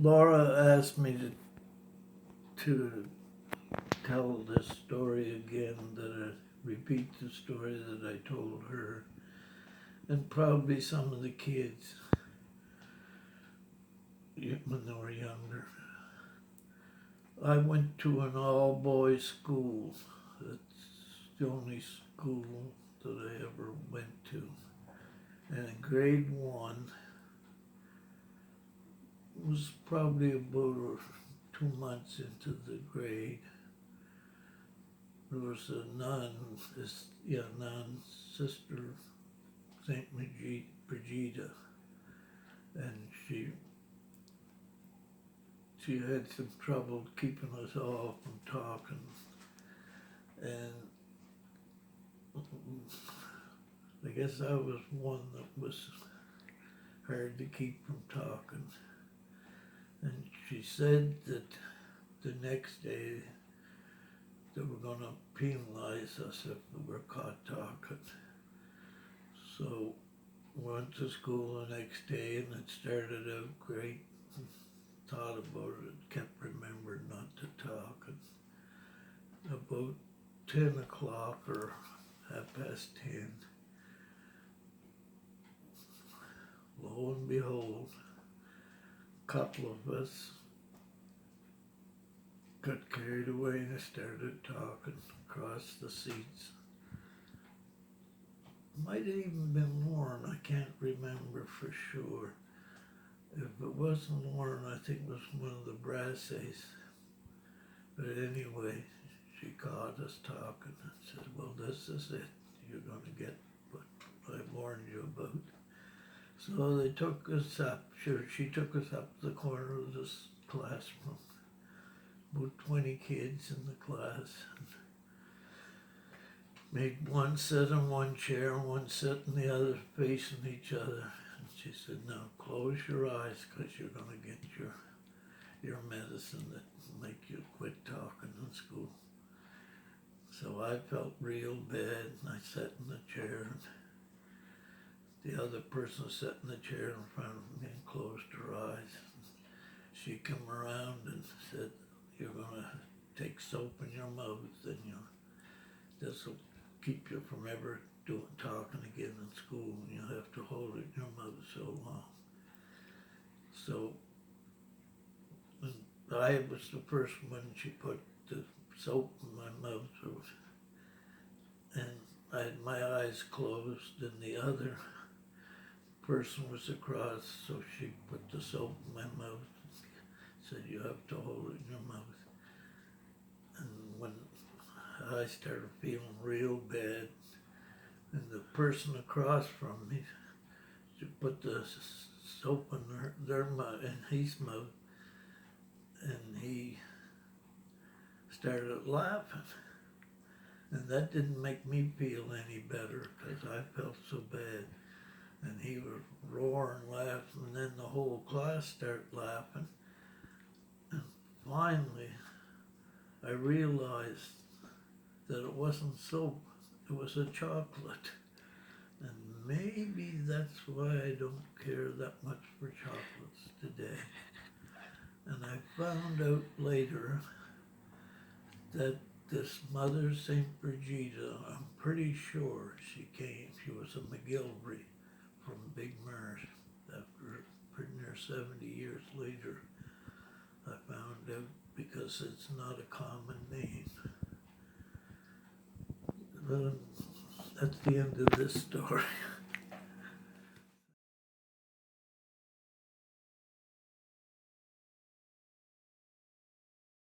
Laura asked me to tell this story again, that I repeat the story that I told her, and probably some of the kids when they were younger. I went to an all-boys school. That's the only school that I ever went to. And in grade 1, was probably about 2 months into the grade, there was a nun, Sister St. Brigida, and she had some trouble keeping us all from talking, and I guess I was one that was hard to keep from talking. And she said that the next day they were going to penalize us if we were caught talking. So we went to school the next day, and it started out great. Thought about it, kept remembering not to talk. And about 10 o'clock or 10:30, lo and behold, a couple of us got carried away and started talking across the seats. Might have even been Lauren, I can't remember for sure. If it wasn't Lauren, I think it was one of the Brasses. But anyway, she caught us talking and said, well, this is it. You're going to get what I warned you about. So they took us up. She took us up the corner of this classroom. About 20 kids in the class. Made one sit in one chair and one sit in the other, facing each other. And she said, now close your eyes, because you're going to get your medicine that will make you quit talking in school. So I felt real bad, and I sat in the chair. And the other person sat in the chair in front of me and closed her eyes. She came around and said, you're going to take soap in your mouth, and this will keep you from ever talking again in school, and you have to hold it in your mouth so long. So I was the first one. She put the soap in my mouth, and I had my eyes closed, and the other person was across, so she put the soap in my mouth and said, you have to hold it in your mouth. And when I started feeling real bad, and the person across from me, she put the soap in his mouth, and he started laughing. And that didn't make me feel any better, because I felt so bad. And he was roaring, laughing, and then the whole class started laughing. And finally, I realized that it wasn't soap, it was a chocolate. And maybe that's why I don't care that much for chocolates today. And I found out later that this Mother St. Brigida, I'm pretty sure she was a McGilvery from Big Marsh. After pretty near 70 years later, I found out, because it's not a common name. That's the end of this story.